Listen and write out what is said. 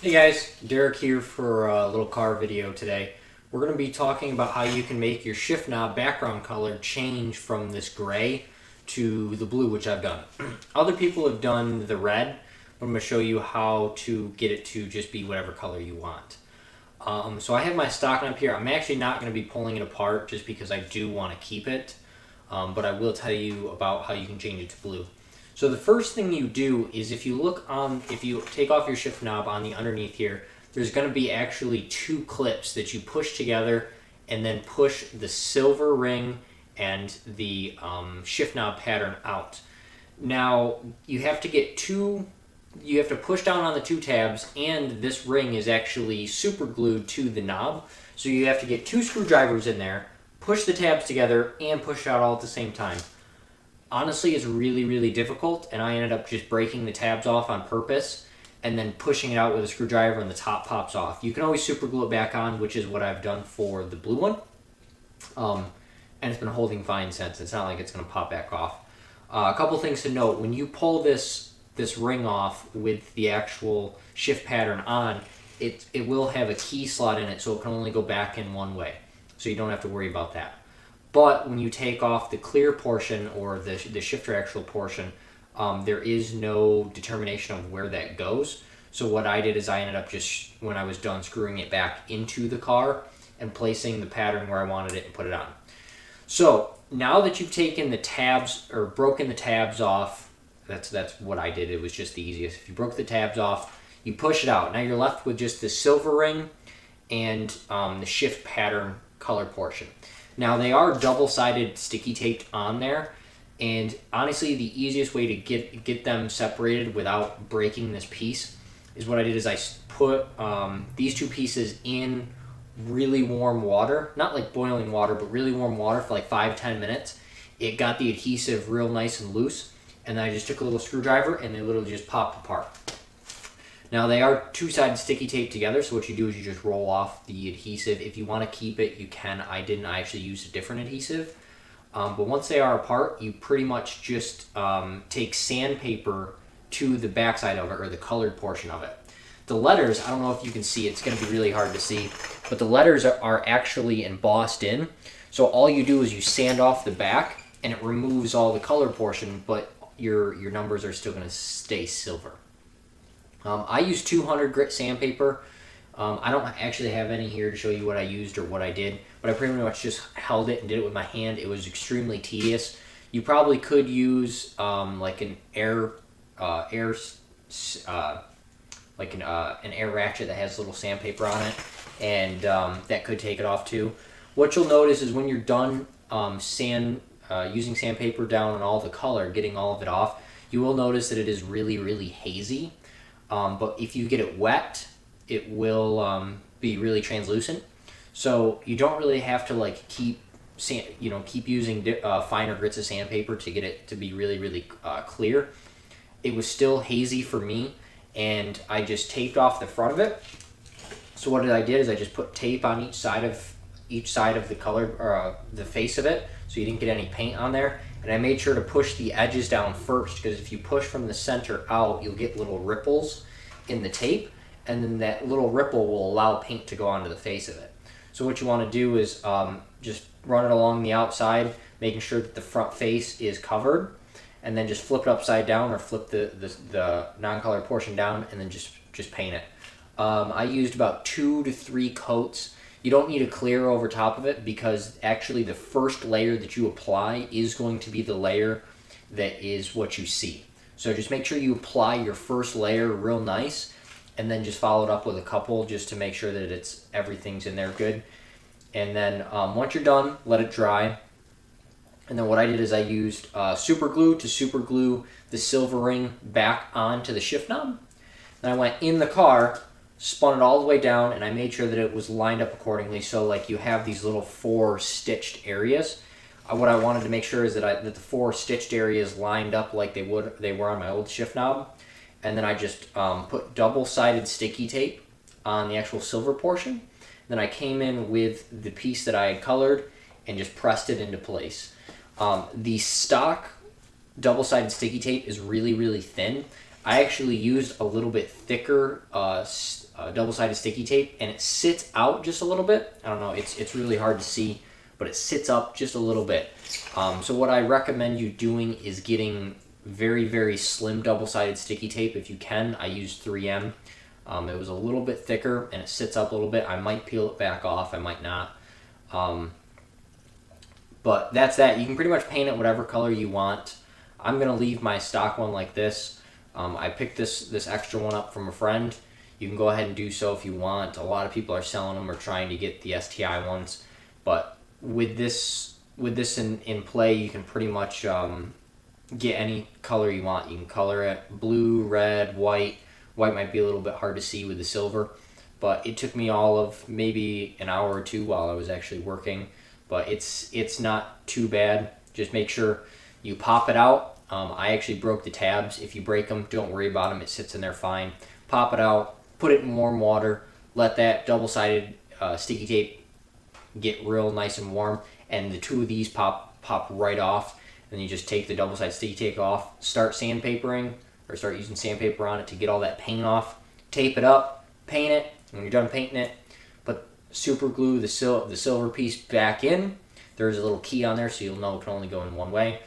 Hey guys, Derek here for a little car video today. We're going to be talking about how you can make your shift knob background color change from this gray to the blue, which I've done. Other people have done the red, but I'm going to show you how to get it to just be whatever color you want. So I have my stock knob here. I'm actually not going to be pulling it apart just because I do want to keep it, but I will tell you about how you can change it to blue. So the first thing you do is if you take off your shift knob on the underneath here, there's going to be actually two clips that you push together and then push the silver ring and the shift knob pattern out. Now you have to push down on the two tabs, and this ring is actually super glued to the knob. So you have to get two screwdrivers in there, push the tabs together, and push it out all at the same time. Honestly, it's really, really difficult, and I ended up just breaking the tabs off on purpose and then pushing it out with a screwdriver, and the top pops off. You can always super glue it back on, which is what I've done for the blue one. And it's been holding fine since. It's not like it's going to pop back off. A couple things to note. When you pull this ring off with the actual shift pattern on, it will have a key slot in it, so it can only go back in one way. So you don't have to worry about that. But when you take off the clear portion or the shifter axle portion, there is no determination of where that goes. So what I did is I ended up just, when I was done, screwing it back into the car and placing the pattern where I wanted it and put it on. So now that you've taken the tabs or broken the tabs off, that's what I did. It was just the easiest. If you broke the tabs off, you push it out. Now you're left with just the silver ring and the shift pattern color portion. Now they are double-sided sticky taped on there, and honestly the easiest way to get them separated without breaking this piece is what I did is I put these two pieces in really warm water, not like boiling water, but really warm water for like 5-10 minutes. It got the adhesive real nice and loose, and then I just took a little screwdriver and they literally just popped apart. Now they are two-sided sticky tape together, so what you do is you just roll off the adhesive. If you want to keep it, you can. I didn't. I actually used a different adhesive. But once they are apart, you pretty much just take sandpaper to the backside of it, or the colored portion of it. The letters, I don't know if you can see, it's going to be really hard to see, but the letters are actually embossed in. So all you do is you sand off the back, and it removes all the colored portion, but your numbers are still going to stay silver. I use 200 grit sandpaper. I don't actually have any here to show you what I used or what I did, but I pretty much just held it and did it with my hand. It was extremely tedious. You probably could use like an air ratchet that has little sandpaper on it, and that could take it off too. What you'll notice is when you're done using sandpaper down on all the color, getting all of it off, you will notice that it is really, really hazy. But if you get it wet, it will be really translucent. So you don't really have to like keep using finer grits of sandpaper to get it to be really, really clear. It was still hazy for me, and I just taped off the front of it. So what I did is I just put tape on each side of the color or the face of it, so you didn't get any paint on there. And I made sure to push the edges down first, because if you push from the center out, you'll get little ripples in the tape, and then that little ripple will allow paint to go onto the face of it. So what you want to do is just run it along the outside, making sure that the front face is covered, and then just flip it upside down or flip the non-color portion down, and then just paint it. I used about 2 to 3 coats. You don't need a clear over top of it, because actually the first layer that you apply is going to be the layer that is what you see. So just make sure you apply your first layer real nice, and then just follow it up with a couple just to make sure that everything's in there good. And then once you're done, let it dry. And then what I did is I used super glue to super glue the silver ring back onto the shift knob. Then I went in the car, spun it all the way down, and I made sure that it was lined up accordingly, so like you have these little 4 stitched areas. What I wanted to make sure is that the 4 stitched areas lined up like they were on my old shift knob. And then I just put double-sided sticky tape on the actual silver portion. Then I came in with the piece that I had colored and just pressed it into place. The stock double-sided sticky tape is really, really thin. I actually used a little bit thicker double-sided sticky tape, and it sits out just a little bit. I don't know, it's really hard to see, but it sits up just a little bit. So what I recommend you doing is getting very, very slim double-sided sticky tape if you can. I use 3M. It was a little bit thicker, and it sits up a little bit. I might peel it back off, I might not. But that's that. You can pretty much paint it whatever color you want. I'm going to leave my stock one like this. I picked this extra one up from a friend. You can go ahead and do so if you want. A lot of people are selling them or trying to get the STI ones. But with this in play, you can pretty much get any color you want. You can color it blue, red, white. White might be a little bit hard to see with the silver. But it took me all of maybe an hour or two while I was actually working. But it's not too bad. Just make sure you pop it out. I actually broke the tabs. If you break them, don't worry about them. It sits in there fine. Pop it out, put it in warm water, let that double-sided sticky tape get real nice and warm, and the two of these pop right off. And you just take the double-sided sticky tape off, start sandpapering, or start using sandpaper on it to get all that paint off. Tape it up, paint it. When you're done painting it, put super glue the silver piece back in. There's a little key on there so you'll know it can only go in one way.